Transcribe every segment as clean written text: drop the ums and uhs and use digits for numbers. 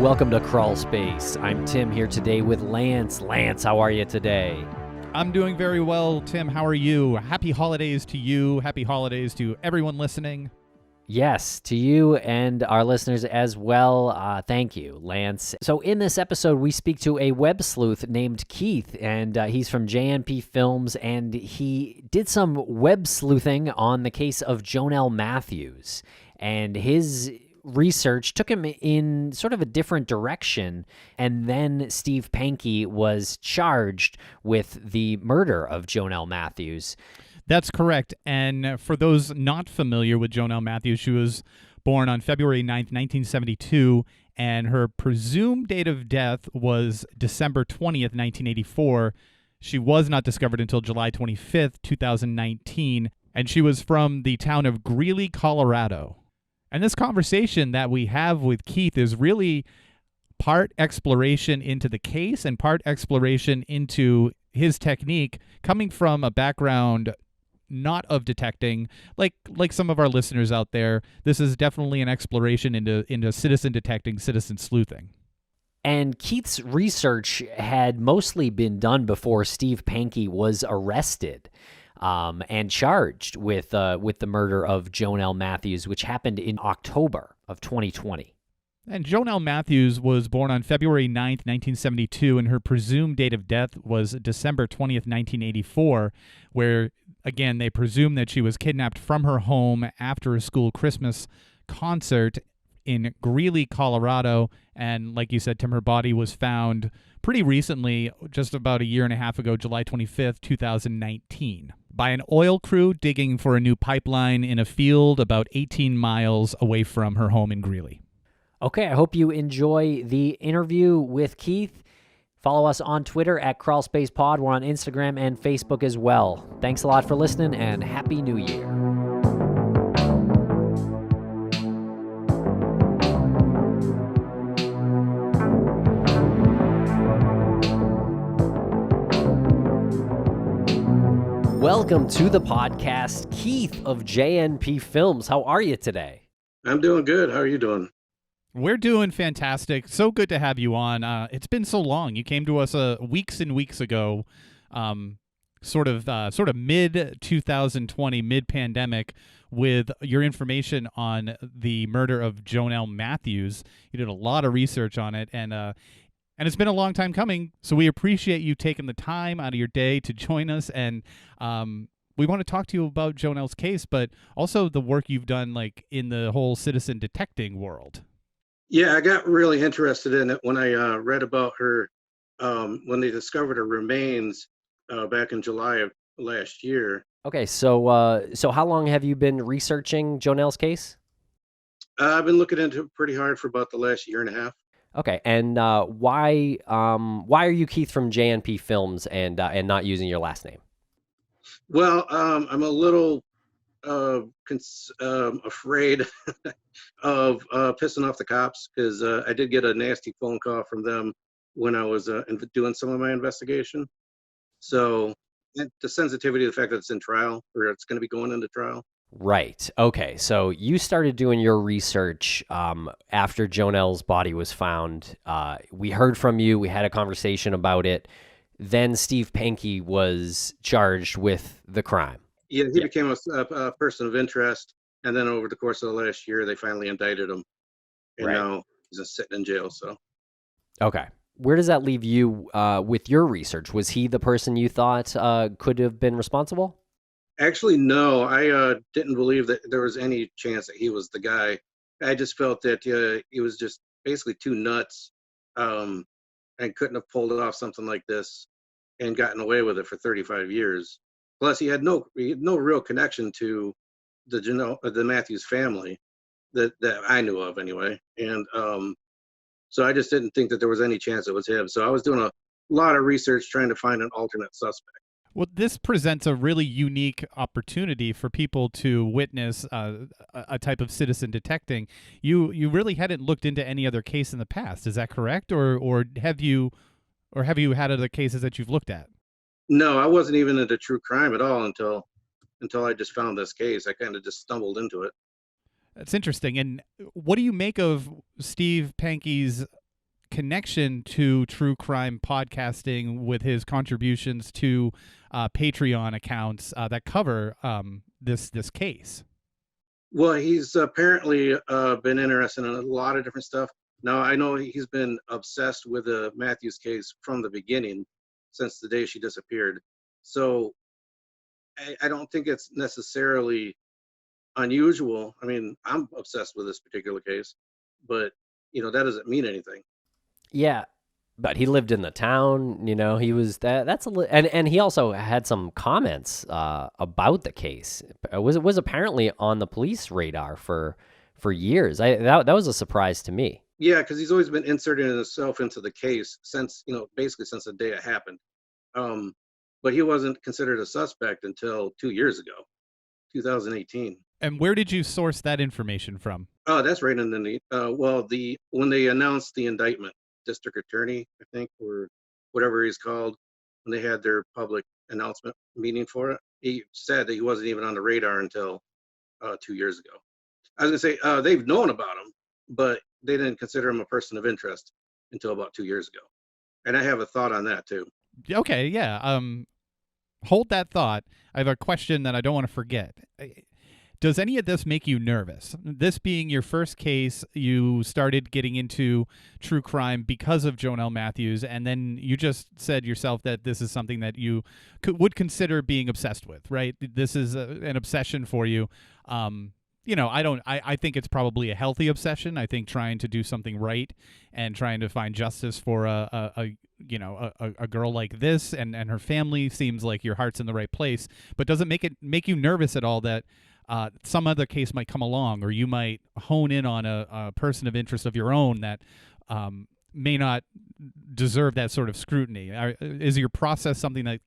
welcome to Crawlspace. I'm Tim here today with Lance. Lance, how are you today? I'm doing very well, Tim. How are you? Happy holidays to you. Happy holidays to everyone listening. Yes, to you and our listeners as well. Thank you, Lance. So in this episode, we speak to a web sleuth named Keith, and he's from JNP Films, and he did some web sleuthing on the case of Jonelle Matthews. And his research took him in sort of a different direction, and then Steve Pankey was charged with the murder of Jonelle Matthews. That's correct. And for those not familiar with Jonelle Matthews, she was born on February 9th, 1972, and her presumed date of death was December 20th, 1984. She was not discovered until July 25th, 2019, and she was from the town of Greeley, Colorado. And this conversation that we have with Keith is really part exploration into the case and part exploration into his technique, coming from a background not of detecting, like some of our listeners out there. This is definitely an exploration into citizen detecting, citizen sleuthing. And Keith's research had mostly been done before Steve Pankey was arrested and charged with the murder of Jonelle Matthews, which happened in October of 2020. And Jonelle Matthews was born on February 9th, 1972, and her presumed date of death was December 20th, 1984, where, again, they presume that she was kidnapped from her home after a school Christmas concert in Greeley, Colorado. And like you said, Tim, her body was found pretty recently, just about a year and a half ago, July 25th, 2019, by an oil crew digging for a new pipeline in a field about 18 miles away from her home in Greeley. Okay, I hope you enjoy the interview with Keith. Follow us on Twitter at CrawlspacePod. We're on Instagram and Facebook as well. Thanks a lot for listening, and Happy New Year. Welcome to the podcast, Keith of JNP Films. How are you today? I'm doing good. How are you doing? We're doing fantastic. So good to have you on. It's been so long. You came to us weeks and weeks ago, sort of mid 2020, mid pandemic, with your information on the murder of Jonelle Matthews. You did a lot of research on it, and it's been a long time coming. So we appreciate you taking the time out of your day to join us, and we want to talk to you about Jonelle's case, but also the work you've done, like in the whole citizen detecting world. Yeah, I got really interested in it when I read about her when they discovered her remains back in July of last year. Okay, so how long have you been researching Jonelle's case? I've been looking into it pretty hard for about the last year and a half. Okay, and why are you Keith from JNP Films and not using your last name? Well, I'm a little afraid of pissing off the cops, because I did get a nasty phone call from them when I was doing some of my investigation. So the sensitivity of the fact that it's in trial, or it's going to be going into trial. Right. Okay. So you started doing your research after Jonelle's body was found. We heard from you. We had a conversation about it. Then Steve Pankey was charged with the crime. Yeah, he became a person of interest, and then over the course of the last year, they finally indicted him, and now he's just sitting in jail. So, okay, where does that leave you with your research? Was he the person you thought could have been responsible? Actually, no, I didn't believe that there was any chance that he was the guy. I just felt that he was just basically too nuts, and couldn't have pulled off something like this and gotten away with it for 35 years. Plus, he had no real connection to the Matthews family that I knew of anyway. And so I just didn't think that there was any chance it was him. So I was doing a lot of research trying to find an alternate suspect. Well, this presents a really unique opportunity for people to witness a type of citizen detecting. You really hadn't looked into any other case in the past, is that correct? Or have you had other cases that you've looked at? No, I wasn't even into true crime at all until I just found this case. I kind of just stumbled into it. That's interesting. And what do you make of Steve Pankey's connection to true crime podcasting with his contributions to Patreon accounts that cover this case? Well, he's apparently been interested in a lot of different stuff. Now, I know he's been obsessed with the Matthews case from the beginning, since the day she disappeared. So I don't think it's necessarily unusual. I mean, I'm obsessed with this particular case, but that doesn't mean anything. Yeah, but he lived in the town. He was and he also had some comments about the case. It was apparently on the police radar for years. That was a surprise to me. Yeah, because he's always been inserting himself into the case since basically since the day it happened. But he wasn't considered a suspect until 2 years ago, 2018. And where did you source that information from? Oh, that's right in the when they announced the indictment, district attorney, I think, or whatever he's called, when they had their public announcement meeting for it, he said that he wasn't even on the radar until 2 years ago. I was gonna say they've known about him, but they didn't consider him a person of interest until about 2 years ago. And I have a thought on that too. Okay, yeah. Hold that thought. I have a question that I don't want to forget. Does any of this make you nervous? This being your first case, you started getting into true crime because of Jonelle Matthews, and then you just said yourself that this is something that you would consider being obsessed with, right? This is an obsession for you. I think it's probably a healthy obsession. I think trying to do something right and trying to find justice for a girl like this and her family seems like your heart's in the right place. But does it make you nervous at all that some other case might come along, or you might hone in on a person of interest of your own that may not deserve that sort of scrutiny? Is your process something that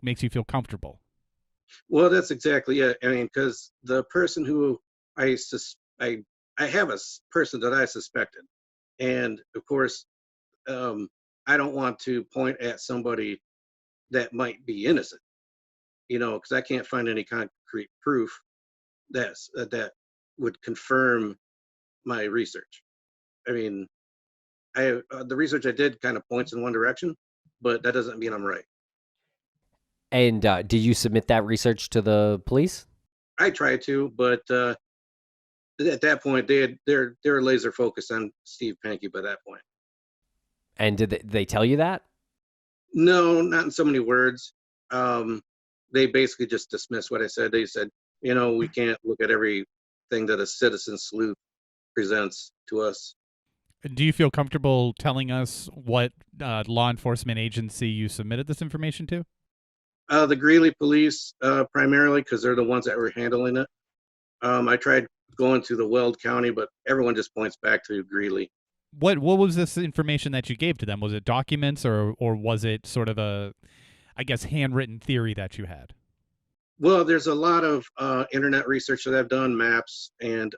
makes you feel comfortable? Well, that's exactly it. I mean, because the person who I have a person that I suspected, and of course, I don't want to point at somebody that might be innocent, because I can't find any concrete proof that would confirm my research. I mean, the research I did kind of points in one direction, but that doesn't mean I'm right. And did you submit that research to the police? I tried to, but at that point, they're laser focused on Steve Pankey by that point. And did they tell you that? No, not in so many words. They basically just dismissed what I said. They said, we can't look at everything that a citizen sleuth presents to us. Do you feel comfortable telling us what law enforcement agency you submitted this information to? The Greeley police, primarily, because they're the ones that were handling it. I tried going to the Weld County, but everyone just points back to Greeley. What was this information that you gave to them? Was it documents or was it sort of a, I guess, handwritten theory that you had? Well, there's a lot of internet research that I've done, maps and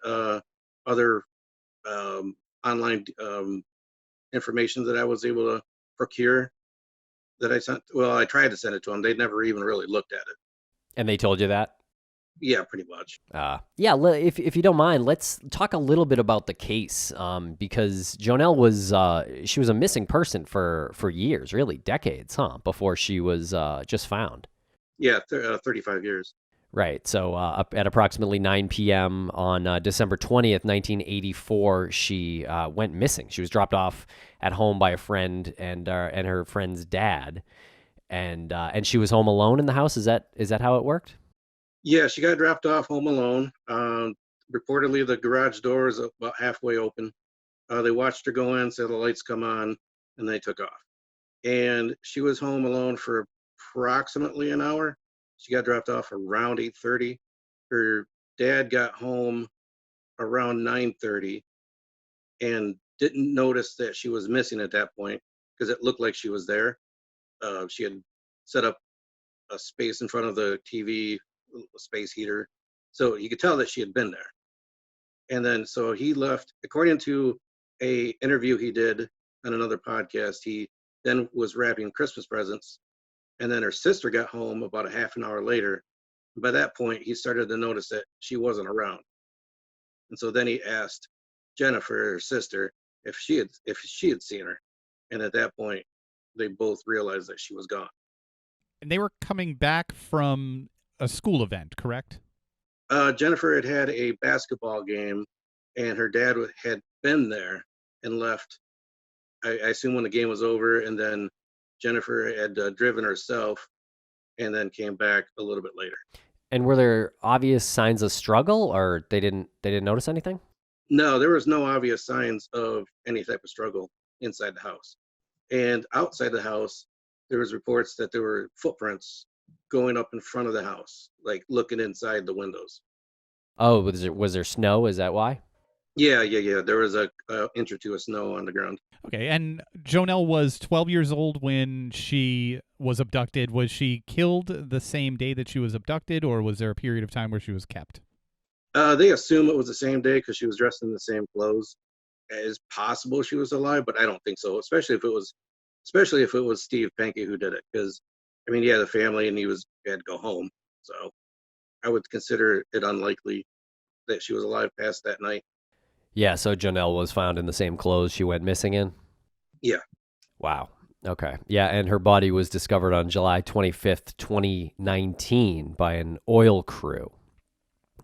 other online information that I was able to procure that I sent. Well, I tried to send it to them. They never even really looked at it. And they told you that? Yeah, pretty much. Yeah, if you don't mind, let's talk a little bit about the case, because Jonelle was she was a missing person for years, really decades, before she was just found. Yeah, 35 years. Right. So up at approximately 9 p.m. on December 20th, 1984, she went missing. She was dropped off at home by a friend and her friend's dad, and she was home alone in the house. Is that how it worked? Yeah, she got dropped off home alone. Reportedly, the garage door is about halfway open. They watched her go in, saw the lights come on, and they took off. And she was home alone for approximately an hour. She got dropped off around 8:30. Her dad got home around 9:30 and didn't notice that she was missing at that point because it looked like she was there. She had set up a space in front of the TV, a space heater, so you could tell that she had been there. And then so he left. According to a interview he did on another podcast, he then was wrapping Christmas presents. And then her sister got home about a half an hour later. By that point, he started to notice that she wasn't around. And so then he asked Jennifer, her sister, if she had seen her. And at that point, they both realized that she was gone. And they were coming back from a school event, correct? Jennifer had a basketball game, and her dad had been there and left. I assume when the game was over, and then Jennifer had driven herself, and then came back a little bit later. And were there obvious signs of struggle, or they didn't notice anything? No, there was no obvious signs of any type of struggle inside the house. And outside the house, there was reports that there were footprints going up in front of the house, like looking inside the windows. Oh, was there snow? Is that why? Yeah. There was a inch or two of snow on the ground. Okay, and Jonelle was 12 years old when she was abducted. Was she killed the same day that she was abducted, or was there a period of time where she was kept? They assume it was the same day because she was dressed in the same clothes. It's possible she was alive, but I don't think so. Especially if it was Steve Pankey who did it, because I mean he had a family and he had to go home. So I would consider it unlikely that she was alive past that night. Yeah, so Jonelle was found in the same clothes she went missing in? Yeah. Wow. Okay. Yeah, and her body was discovered on July 25th, 2019 by an oil crew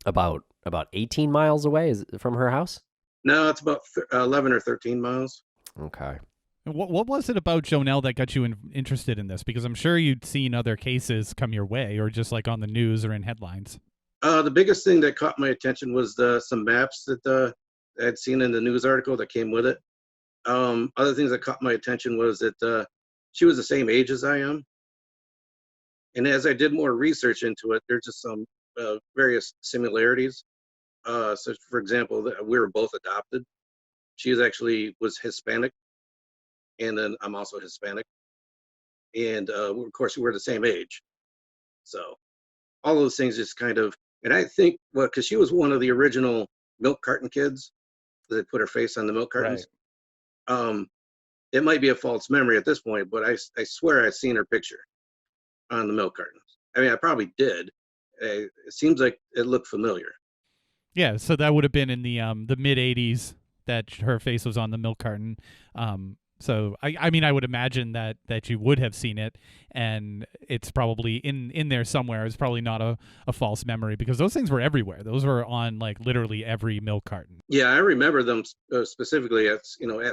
about 18 miles away from her house? No, it's about 11 or 13 miles. Okay. What was it about Jonelle that got you interested in this? Because I'm sure you'd seen other cases come your way, or just like on the news or in headlines. The biggest thing that caught my attention was some maps that I'd seen in the news article that came with it. Other things that caught my attention was that she was the same age as I am. And as I did more research into it, there's just some various similarities. So, for example, we were both adopted. She was Hispanic, and then I'm also Hispanic. And, of course, we're the same age. So all those things just kind of, and I think, because she was one of the original milk carton kids that put her face on the milk cartons. Right. It might be a false memory at this point, but I swear I've seen her picture on the milk cartons. I mean, I probably did. It seems like it looked familiar. Yeah, so that would have been in the mid '80s that her face was on the milk carton. So I mean, I would imagine that you would have seen it, and it's probably in there somewhere. It's probably not a false memory, because those things were everywhere. Those were on like literally every milk carton. Yeah, I remember them specifically at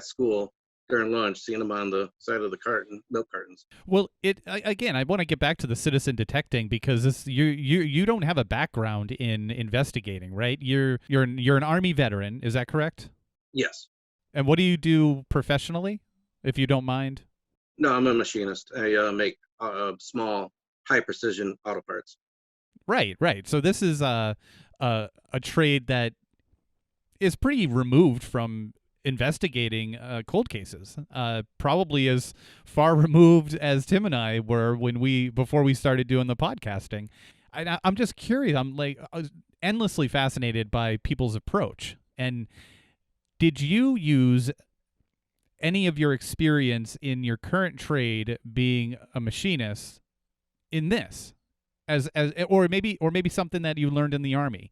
school during lunch, seeing them on the side of the milk cartons. Well, again, I want to get back to the citizen detecting, because you don't have a background in investigating, right? You're an Army veteran, is that correct? Yes. And what do you do professionally, if you don't mind? No, I'm a machinist. I make small, high precision auto parts. Right. So this is a trade that is pretty removed from investigating cold cases, probably as far removed as Tim and I were before we started doing the podcasting. I'm just curious. I'm like endlessly fascinated by people's approach. And did you use any of your experience in your current trade, being a machinist, in this, or maybe something that you learned in the Army?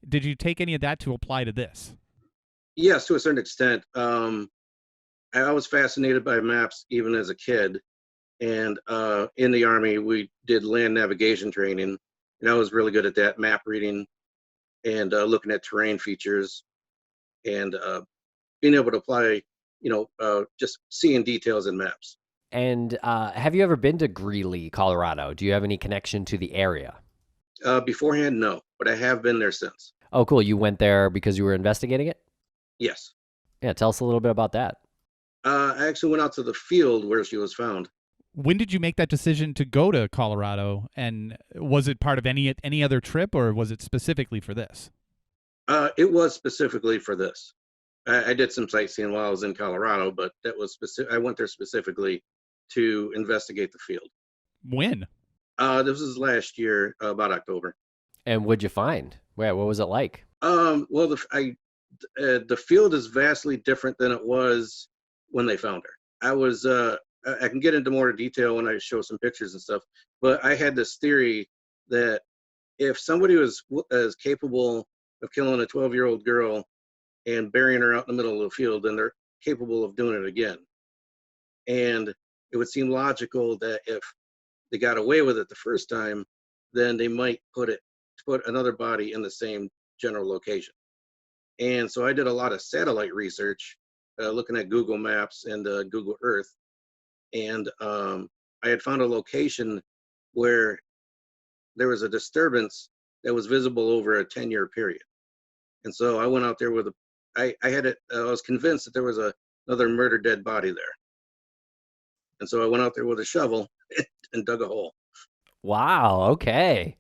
Did you take any of that to apply to this? Yes, to a certain extent. I was fascinated by maps even as a kid, and in the Army we did land navigation training, and I was really good at that, map reading and looking at terrain features, and being able to apply, just seeing details in maps. And have you ever been to Greeley, Colorado? Do you have any connection to the area? Beforehand, no, but I have been there since. Oh, cool. You went there because you were investigating it? Yes. Yeah, tell us a little bit about that. I actually went out to the field where she was found. When did you make that decision to go to Colorado? And was it part of any other trip, or was it specifically for this? It was specifically for this. I did some sightseeing while I was in Colorado, but that was I went there specifically to investigate the field. When? This was last year, about October. And what'd you find? What was it like? Well, the field is vastly different than it was when they found her. I can get into more detail when I show some pictures and stuff, but I had this theory that if somebody was as capable of killing a 12-year-old girl and burying her out in the middle of the field, then they're capable of doing it again. And it would seem logical that if they got away with it the first time, then they might put another body in the same general location. And so I did a lot of satellite research, looking at Google Maps and Google Earth, and I had found a location where there was a disturbance that was visible over a 10-year period. And so I went out there with I was convinced that there was another murdered dead body there. And so I went out there with a shovel and dug a hole. Wow. Okay.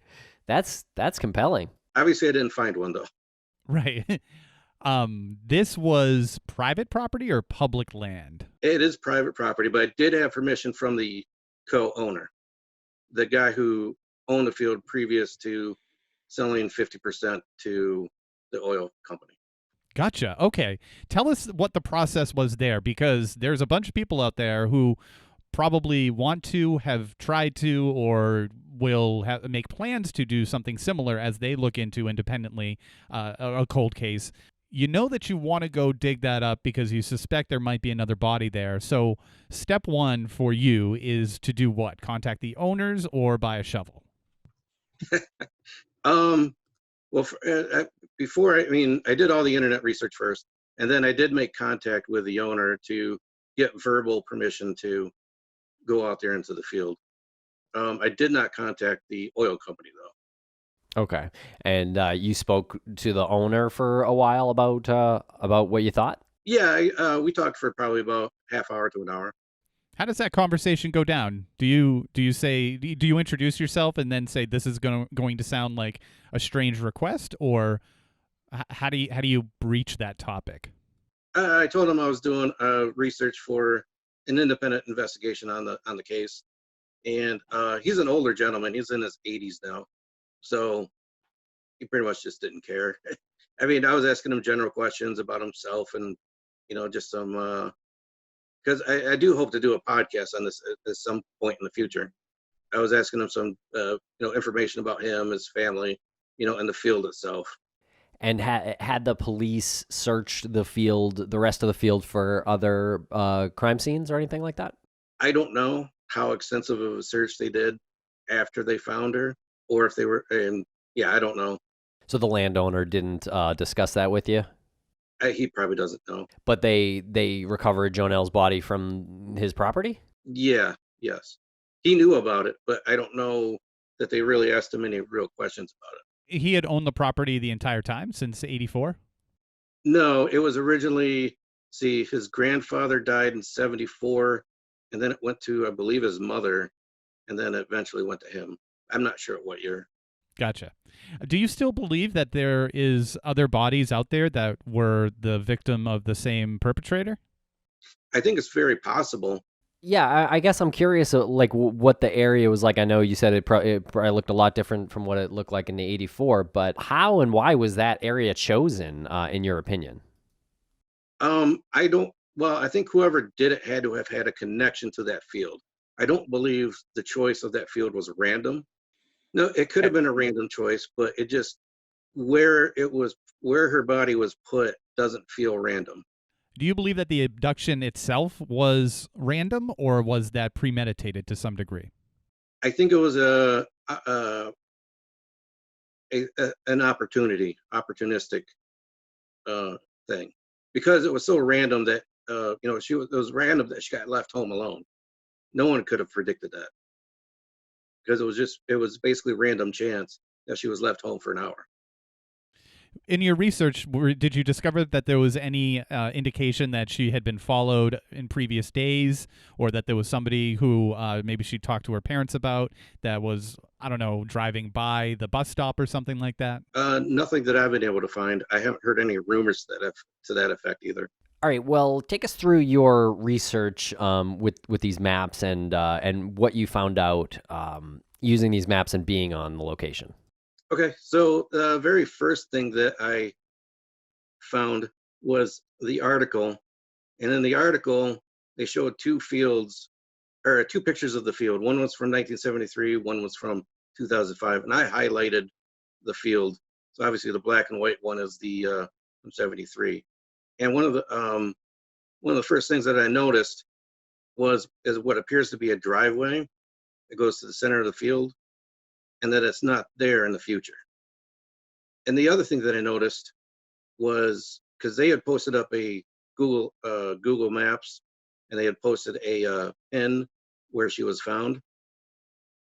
That's compelling. Obviously, I didn't find one, though. Right. This was private property or public land? It is private property, but I did have permission from the co-owner, the guy who owned the field previous to selling 50% to the oil company. Gotcha. Okay. Tell us what the process was there, because there's a bunch of people out there who probably want to, have tried to, or will make plans to do something similar as they look into independently a cold case. You know that you want to go dig that up because you suspect there might be another body there. So step one for you is to do what? Contact the owners or buy a shovel? Well, before, I did all the internet research first, and then I did make contact with the owner to get verbal permission to go out there into the field. I did not contact the oil company, though. Okay. And you spoke to the owner for a while about what you thought? Yeah, we talked for probably about half hour to an hour. How does that conversation go down? Do you introduce yourself and then say this is going to sound like a strange request, or how do you breach that topic? I told him I was doing research for an independent investigation on the case, and he's an older gentleman. He's in his 80s now, so he pretty much just didn't care. I was asking him general questions about himself, and just some. Because I do hope to do a podcast on this at some point in the future. I was asking him some, information about him, his family, and the field itself. And had the police searched the rest of the field for other crime scenes or anything like that? I don't know how extensive of a search they did after they found her, or if they were, I don't know. So the landowner didn't discuss that with you? He probably doesn't know. But they recovered Jonelle's body from his property? Yeah, yes. He knew about it, but I don't know that they really asked him any real questions about it. He had owned the property the entire time since '84? No, it was originally, his grandfather died in '74, and then it went to, I believe, his mother, and then it eventually went to him. I'm not sure what year. Gotcha. Do you still believe that there is other bodies out there that were the victim of the same perpetrator? I think it's very possible. Yeah, I guess I'm curious, what the area was like. I know you said it probably looked a lot different from what it looked like in the '84, but how and why was that area chosen, in your opinion? I think whoever did it had to have had a connection to that field. I don't believe the choice of that field was random. No, it could have been a random choice, but it just, where her body was put doesn't feel random. Do you believe that the abduction itself was random, or was that premeditated to some degree? I think it was an opportunistic thing, because it was so random that it was random that she got left home alone. No one could have predicted that, because it was basically random chance that she was left home for an hour. In your research, did you discover that there was any indication that she had been followed in previous days, or that there was somebody who maybe she talked to her parents about that was, I don't know, driving by the bus stop or something like that? Nothing that I've been able to find. I haven't heard any rumors to that effect either. All right. Well, take us through your research with these maps and what you found out using these maps and being on the location. Okay, so the very first thing that I found was the article, and in the article they showed two pictures of the field. One was from 1973, one was from 2005, and I highlighted the field. So obviously the black and white one is the from '73, and one of one of the first things that I noticed is what appears to be a driveway that goes to the center of the field, and that it's not there in the future. And the other thing that I noticed was because they had posted up a Google Maps, and they had posted a pin where she was found.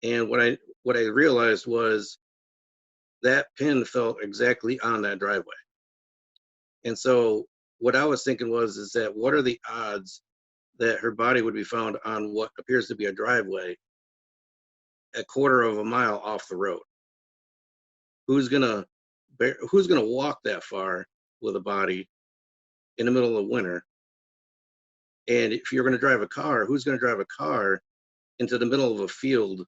And what I realized was that pin fell exactly on that driveway. And so what I was thinking is that what are the odds that her body would be found on what appears to be a driveway a quarter of a mile off the road? Who's gonna walk that far with a body in the middle of winter? And if you're going to drive a car, who's going to drive a car into the middle of a field,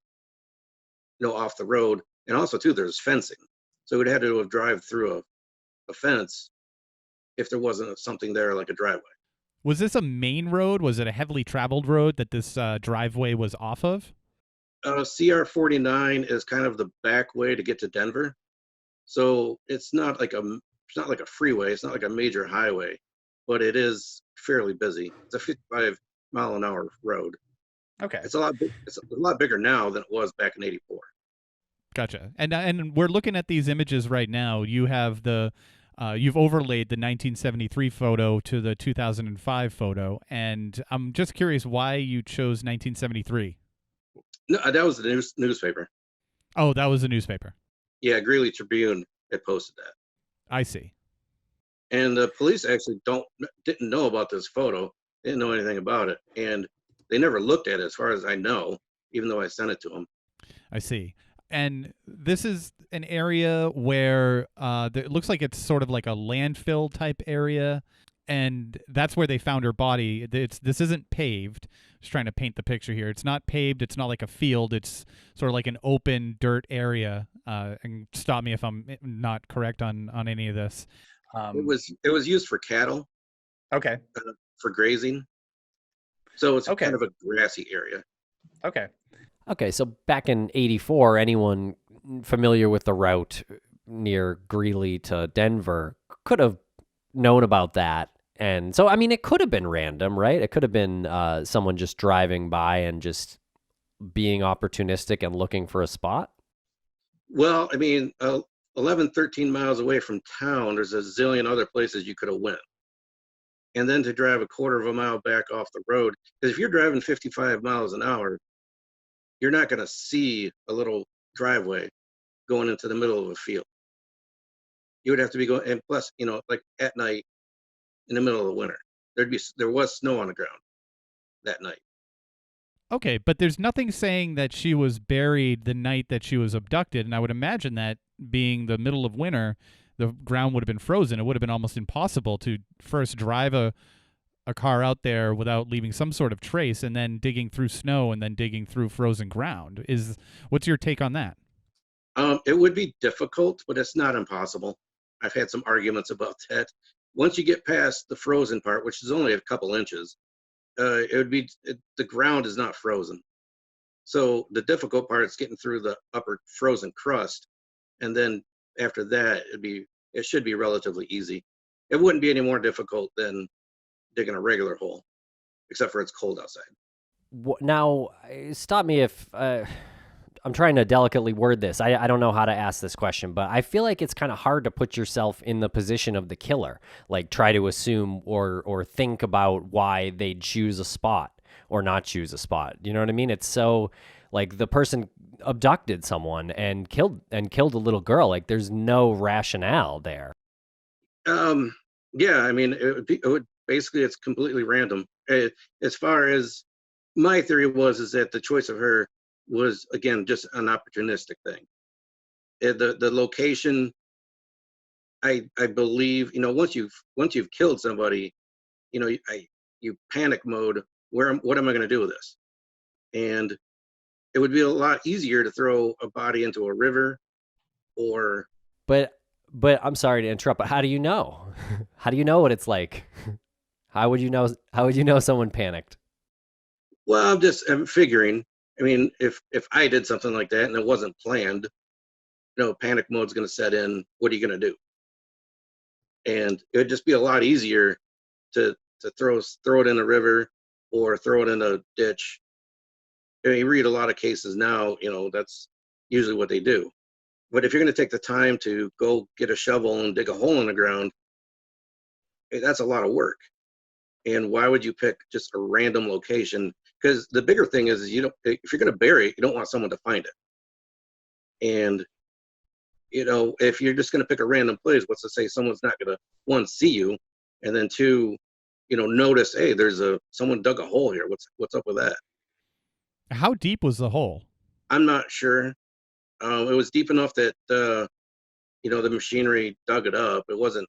off the road? And also, too, there's fencing, so we'd have to drive through a fence if there wasn't something there like a driveway. Was this a main road? Was it a heavily traveled road that this driveway was off of? CR 49 is kind of the back way to get to Denver, so it's not like a freeway. It's not like a major highway, but it is fairly busy. It's a 55-mile-an-hour road. Okay. It's a lot bigger now than it was back in '84. Gotcha. And we're looking at these images right now. You have you've overlaid the 1973 photo to the 2005 photo, and I'm just curious why you chose 1973. No, that was the newspaper. Oh, that was the newspaper. Yeah, Greeley Tribune had posted that. I see. And the police actually didn't know about this photo, didn't know anything about it, and they never looked at it as far as I know, even though I sent it to them. I see. And this is an area where it looks like it's sort of like a landfill type area, and that's where they found her body. This isn't paved. Just trying to paint the picture here. It's not paved. It's not like a field. It's sort of like an open dirt area. And stop me if I'm not correct on any of this. It was used for cattle. Okay. For grazing. So it's Okay. kind of a grassy area. Okay. Okay, so back in '84, anyone familiar with the route near Greeley to Denver could have known about that. And so, I mean, it could have been random, right? It could have been someone just driving by and just being opportunistic and looking for a spot. Well, I mean, 11, 13 miles away from town, there's a zillion other places you could have went. And then to drive a quarter of a mile back off the road, because if you're driving 55 miles an hour, you're not going to see a little driveway going into the middle of a field. You would have to be going, and plus, like at night in the middle of the winter, there was snow on the ground that night. Okay, but there's nothing saying that she was buried the night that she was abducted, and I would imagine that being the middle of winter, the ground would have been frozen. It would have been almost impossible to first drive a car out there without leaving some sort of trace, and then digging through snow and then digging through frozen ground. What's your take on that? It would be difficult, but it's not impossible. I've had some arguments about that. Once you get past the frozen part, which is only a couple inches, the ground is not frozen. So the difficult part is getting through the upper frozen crust, and then after that, it should be relatively easy. It wouldn't be any more difficult than digging a regular hole, except for it's cold outside. Now, stop me if I'm trying to delicately word this. I don't know how to ask this question, but I feel like it's kind of hard to put yourself in the position of the killer, like try to assume or think about why they'd choose a spot or not choose a spot. You know what I mean? It's so like the person abducted someone and killed a little girl. Like there's no rationale there. Yeah, I mean, it would basically, it's completely random. As far as my theory is that the choice of her was, again, just an opportunistic thing. The location, I believe, once you've killed somebody, you panic mode. What am I going to do with this? And it would be a lot easier to throw a body into a river, or. But I'm sorry to interrupt, but how do you know? How do you know what it's like? How would you know someone panicked? Well, I'm figuring. I mean, if I did something like that and it wasn't planned, panic mode's going to set in. What are you going to do? And it would just be a lot easier to to throw it in a river or throw it in a ditch. I mean, you read a lot of cases now, that's usually what they do. But if you're going to take the time to go get a shovel and dig a hole in the ground, that's a lot of work. And why would you pick just a random location? Because the bigger thing is if you're going to bury it, you don't want someone to find it. And if you're just going to pick a random place, what's to say someone's not going to, one, see you, and then two, notice, hey, someone dug a hole here. What's up with that? How deep was the hole? I'm not sure. It was deep enough that the machinery dug it up. It wasn't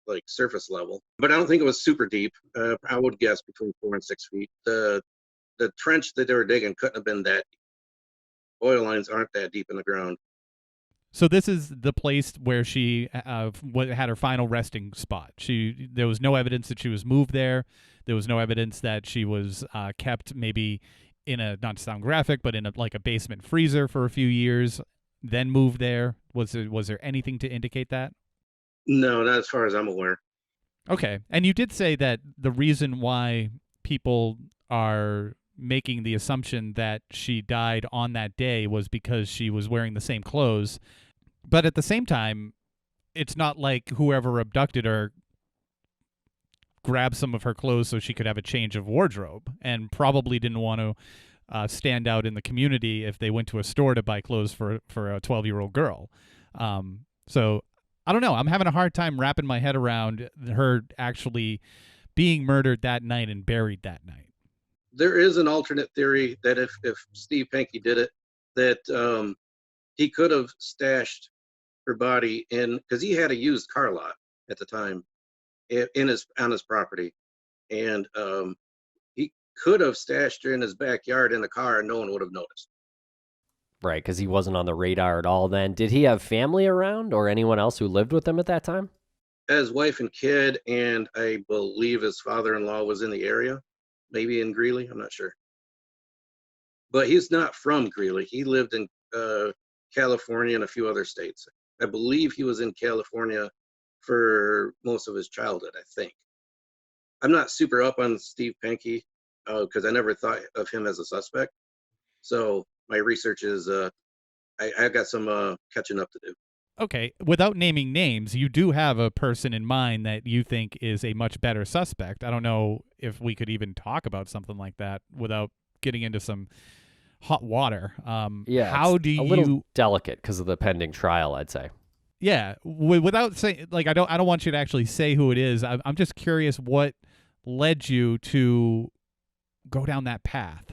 like surface level, but I don't think it was super deep. I would guess between 4 and 6 feet. The trench that they were digging couldn't have been that deep. Oil lines aren't that deep in the ground. So this is the place where she had her final resting spot. There was no evidence that she was moved there. There was no evidence that she was kept maybe in a, not to sound graphic, but in a basement freezer for a few years, then moved there. Was there anything to indicate that? No, not as far as I'm aware. Okay. And you did say that the reason why people are making the assumption that she died on that day was because she was wearing the same clothes. But at the same time, it's not like whoever abducted her grabbed some of her clothes so she could have a change of wardrobe, and probably didn't want to stand out in the community if they went to a store to buy clothes for a 12-year-old girl. So I don't know. I'm having a hard time wrapping my head around her actually being murdered that night and buried that night. There is an alternate theory that if Steve Pankey did it, that he could have stashed her body because he had a used car lot at the time on his property, and he could have stashed her in his backyard in a car and no one would have noticed. Right, because he wasn't on the radar at all then. Did he have family around or anyone else who lived with him at that time? His wife and kid, and I believe his father-in-law was in the area, maybe in Greeley, I'm not sure. But he's not from Greeley. He lived in California and a few other states. I believe he was in California for most of his childhood, I think. I'm not super up on Steve Pankey because I never thought of him as a suspect. So my research is, I got some catching up to do. Okay, without naming names, you do have a person in mind that you think is a much better suspect. I don't know if we could even talk about something like that without getting into some hot water. Yeah, how do you? A little delicate because of the pending trial, I'd say. Yeah, without saying, I don't want you to actually say who it is. I'm just curious what led you to go down that path.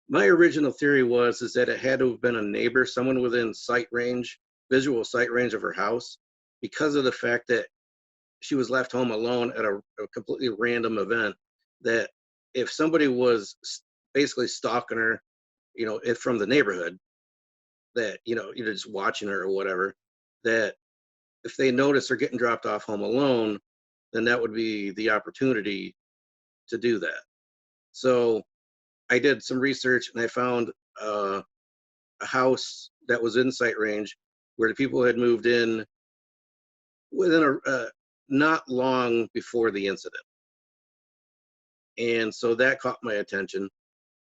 My original theory was that it had to have been a neighbor, someone within visual sight range of her house, because of the fact that she was left home alone at a completely random event. That if somebody was basically stalking her, if from the neighborhood, that you're just watching her or whatever, that if they notice her getting dropped off home alone, then that would be the opportunity to do that. So I did some research and I found a house that was in sight range where the people had moved in within not long before the incident. And so that caught my attention.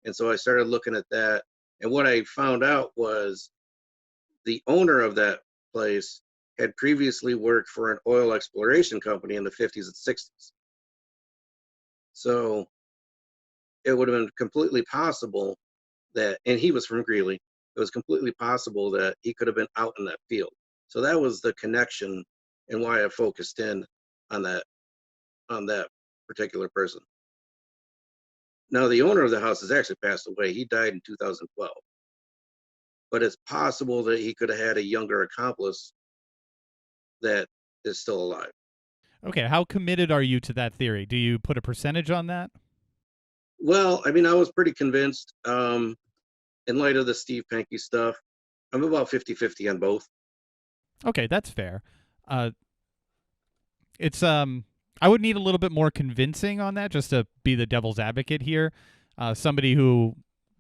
And so I started looking at that. And what I found out was the owner of that place had previously worked for an oil exploration company in the 50s and 60s. So it would have been completely possible that, and he was from Greeley, it was completely possible that he could have been out in that field. So that was the connection and why I focused in on that particular person. Now, the owner of the house has actually passed away. He died in 2012. But it's possible that he could have had a younger accomplice that is still alive. Okay, how committed are you to that theory? Do you put a percentage on that? Well, I mean, I was pretty convinced in light of the Steve Pankey stuff. I'm about 50-50 on both. Okay, that's fair. It's I would need a little bit more convincing on that just to be the devil's advocate here. Somebody who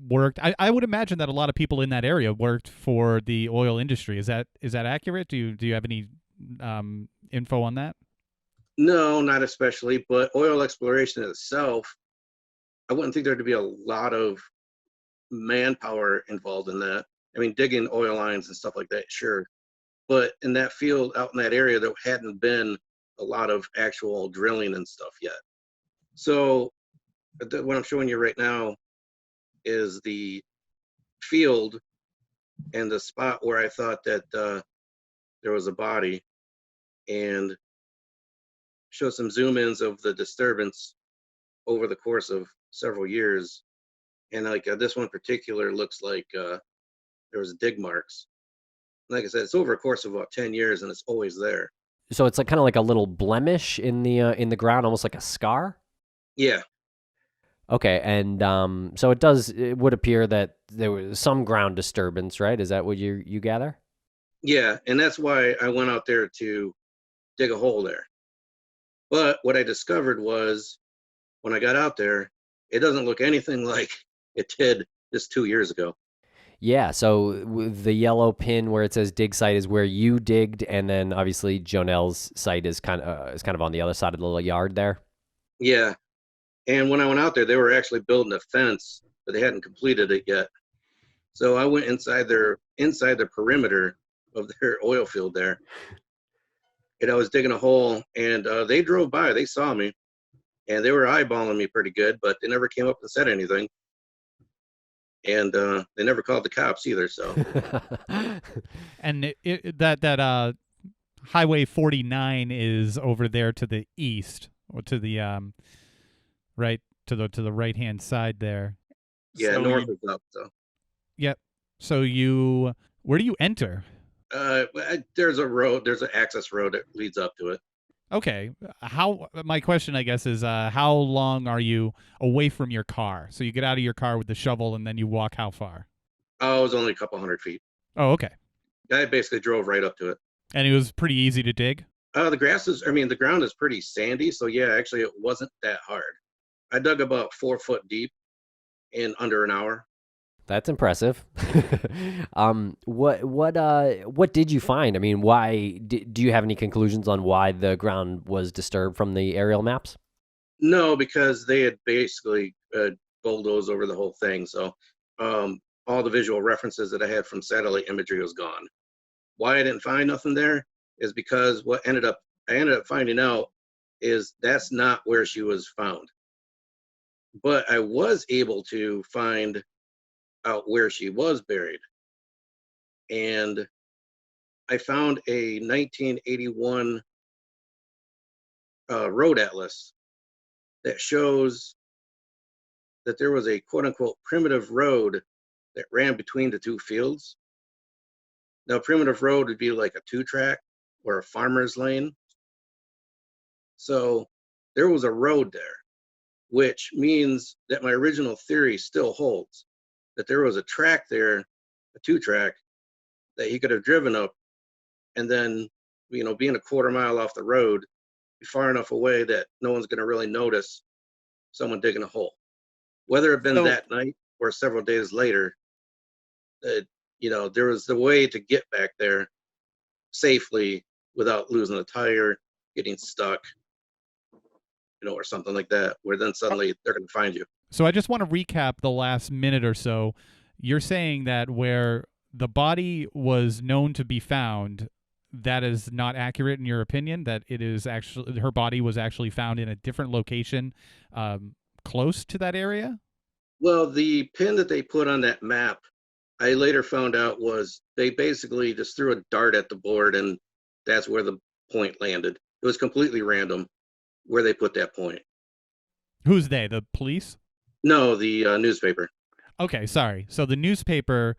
worked, I would imagine that a lot of people in that area worked for the oil industry. Is that accurate? Do you have any info on that? No, not especially, but oil exploration itself, I wouldn't think there'd be a lot of manpower involved in that. I mean, digging oil lines and stuff like that, sure. But in that field, out in that area, there hadn't been a lot of actual drilling and stuff yet. So what I'm showing you right now is the field and the spot where I thought that there was a body, and show some zoom ins of the disturbance over the course of several years. And like this one particular looks like there was dig marks. Like I said, it's over a course of about 10 years, and it's always there. So it's like kind of like a little blemish in the ground, almost like a scar. Yeah. Okay, and so it would appear that there was some ground disturbance, right? Is that what you gather? Yeah, and that's why I went out there to dig a hole there. But what I discovered was when I got out there, it doesn't look anything like it did just 2 years ago. Yeah, so the yellow pin where it says dig site is where you digged, and then obviously Jonelle's site is kind of on the other side of the little yard there. Yeah, and when I went out there, they were actually building a fence, but they hadn't completed it yet. So I went inside the perimeter of their oil field there, and I was digging a hole, and they drove by. They saw me, and they were eyeballing me pretty good, but they never came up and said anything. And they never called the cops either. So, And that Highway 49 is over there to the east, or to the right to the right hand side there. yeah, So north is up. So, yep. So where do you enter? there's a road. There's an access road that leads up to it. Okay. My question, I guess, is how long are you away from your car? So you get out of your car with the shovel and then you walk how far? Oh, it was only a couple 100 feet. Oh, okay. I basically drove right up to it. And it was pretty easy to dig? The ground is pretty sandy. So yeah, actually it wasn't that hard. I dug about 4 foot deep in under an hour. That's impressive. What did you find? I mean, why do you have any conclusions on why the ground was disturbed from the aerial maps? No, because they had basically bulldozed over the whole thing. So all the visual references that I had from satellite imagery was gone. Why I didn't find nothing there is because I ended up finding out is that's not where she was found. But I was able to find out where she was buried. And I found a 1981 road atlas that shows that there was a quote unquote primitive road that ran between the two fields. Now, primitive road would be like a 2-track or a farmer's lane. So there was a road there, which means that my original theory still holds, that there was a track there, a 2-track, that he could have driven up, and then, being a quarter mile off the road, be far enough away that no one's going to really notice someone digging a hole. Whether it had been that night or several days later, there was the way to get back there safely without losing a tire, getting stuck, or something like that, where then suddenly they're going to find you. So I just want to recap the last minute or so. You're saying that where the body was known to be found, that is not accurate in your opinion, that it is actually, her body was actually found in a different location close to that area? Well, the pin that they put on that map, I later found out was they basically just threw a dart at the board, and that's where the point landed. It was completely random where they put that point. Who's they? The police? No, the newspaper. Okay, sorry. So the newspaper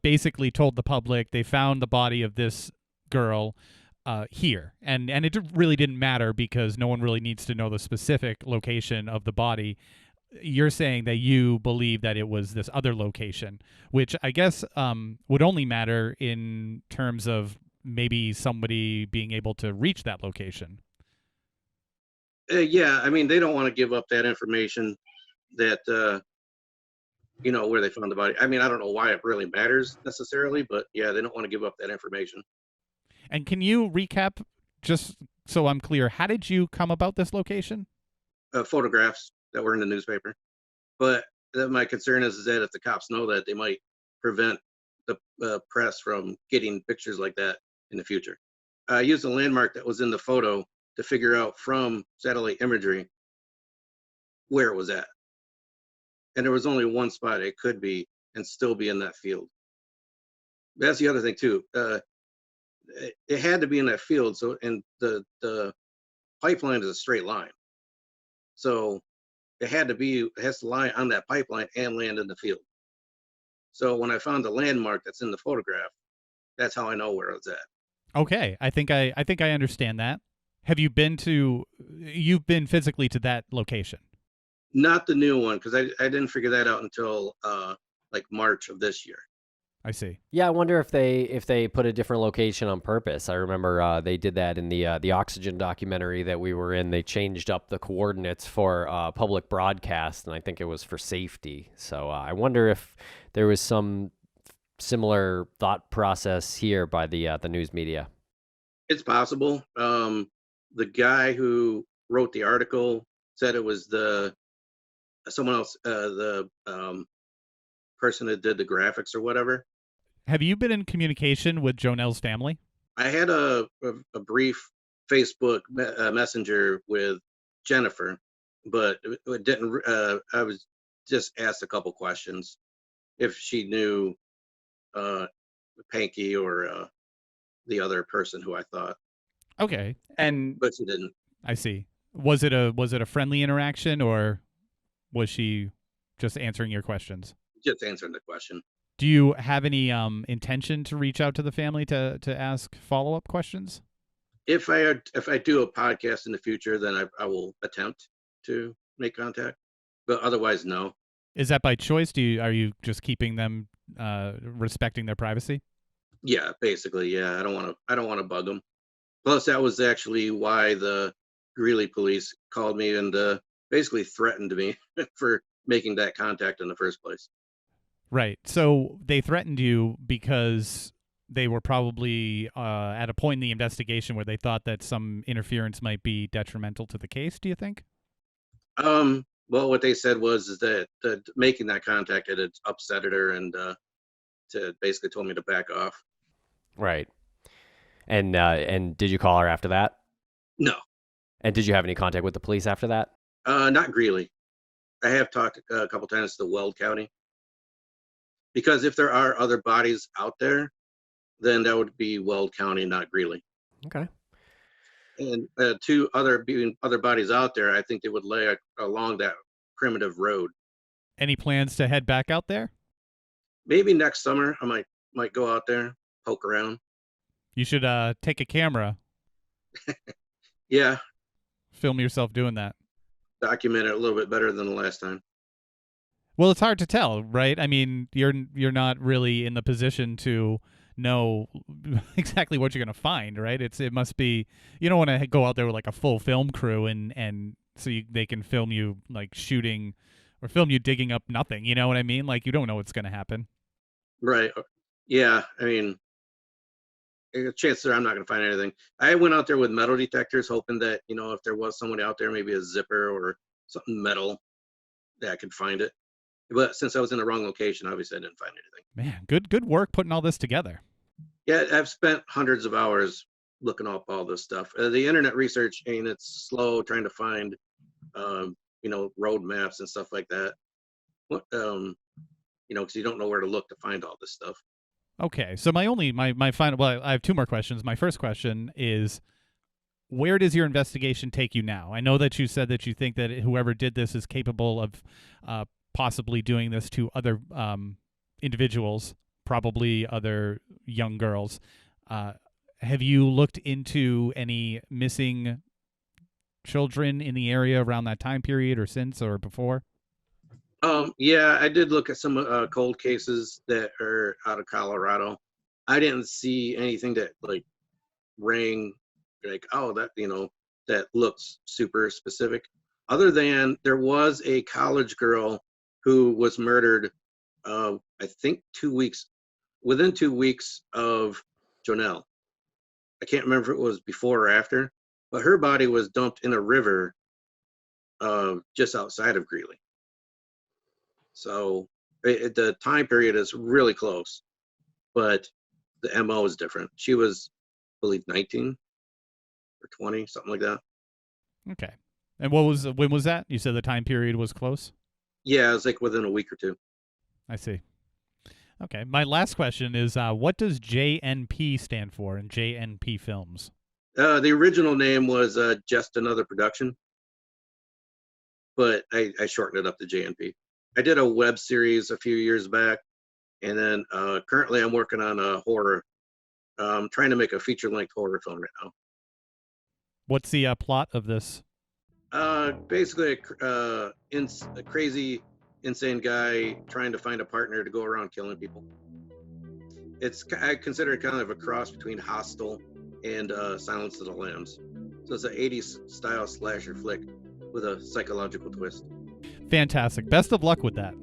basically told the public they found the body of this girl here. And it really didn't matter because no one really needs to know the specific location of the body. You're saying that you believe that it was this other location, which I guess would only matter in terms of maybe somebody being able to reach that location. Yeah, I mean, they don't want to give up that information that, where they found the body. I mean, I don't know why it really matters necessarily, but yeah, they don't want to give up that information. And can you recap just So I'm clear. How did you come about this location? Photographs that were in the newspaper. But my concern is that if the cops know that, they might prevent the press from getting pictures like that in the future. I used a landmark that was in the photo to figure out from satellite imagery where it was at. And there was only one spot it could be and still be in that field. That's the other thing too. It had to be in that field. So, and the pipeline is a straight line. So it has to lie on that pipeline and land in the field. So when I found the landmark that's in the photograph, that's how I know where it's at. Okay, I think I understand that. Have you been you've been physically to that location? Not the new one, because I didn't figure that out until like March of this year. I see. Yeah, I wonder if they put a different location on purpose. I remember they did that in the Oxygen documentary that we were in. They changed up the coordinates for public broadcast, and I think it was for safety. So I wonder if there was some similar thought process here by the news media. It's possible. The guy who wrote the article said it was someone else, the person that did the graphics or whatever. Have you been in communication with Jonelle's family? I had a brief Facebook messenger with Jennifer, but it didn't. I was just asked a couple questions if she knew Pankey or the other person who I thought. Okay, But she didn't. I see. Was it a friendly interaction, or was she just answering your questions? Just answering the question. Do you have any intention to reach out to the family to ask follow-up questions? If I do a podcast in the future, then I will attempt to make contact. But otherwise, no. Is that by choice? Are you just keeping them respecting their privacy? Yeah, basically, yeah. I don't want to bug them. Plus, that was actually why the Greeley police called me and basically threatened me for making that contact in the first place. Right. So they threatened you because they were probably at a point in the investigation where they thought that some interference might be detrimental to the case, do you think? Well, what they said was that making that contact had upset her and to basically told me to back off. Right. And did you call her after that? No. And did you have any contact with the police after that? Not Greeley. I have talked a couple times to Weld County. Because if there are other bodies out there, then that would be Weld County, not Greeley. Okay. And two other bodies out there, I think they would lay along that primitive road. Any plans to head back out there? Maybe next summer I might go out there, poke around. You should take a camera. Yeah. Film yourself doing that. Document it a little bit better than the last time. Well, it's hard to tell, right? I mean, you're not really in the position to know exactly what you're going to find, right? It must be, you don't want to go out there with like a full film crew and so they can film you like shooting or film you digging up nothing, you know what I mean? Like you don't know what's going to happen. Right. Yeah, I mean, chances are I'm not going to find anything. I went out there with metal detectors hoping that, if there was somebody out there, maybe a zipper or something metal, that I could find it. But since I was in the wrong location, obviously I didn't find anything. Man, good work putting all this together. Yeah, I've spent hundreds of hours looking up all this stuff. The internet research, it's slow trying to find, road maps and stuff like that. Because you don't know where to look to find all this stuff. Okay, so my final, well, I have two more questions. My first question is, where does your investigation take you now? I know that you said that you think that whoever did this is capable of possibly doing this to other individuals, probably other young girls. Have you looked into any missing children in the area around that time period or since or before? Yeah, I did look at some cold cases that are out of Colorado. I didn't see anything that like rang like, oh, that looks super specific. Other than there was a college girl who was murdered, I think within 2 weeks of Jonelle. I can't remember if it was before or after, but her body was dumped in a river just outside of Greeley. So the time period is really close, but the MO is different. She was, I believe, 19 or 20, something like that. Okay. And when was that? You said the time period was close? Yeah, it was like within a week or two. I see. Okay. My last question is, what does JNP stand for in JNP Films? The original name was Just Another Production, but I shortened it up to JNP. I did a web series a few years back, and then currently I'm working on a horror. I'm trying to make a feature-length horror film right now. What's the plot of this? Basically, a crazy, insane guy trying to find a partner to go around killing people. I consider it kind of a cross between Hostel and Silence of the Lambs. So it's an 80s style slasher flick with a psychological twist. Fantastic. Best of luck with that.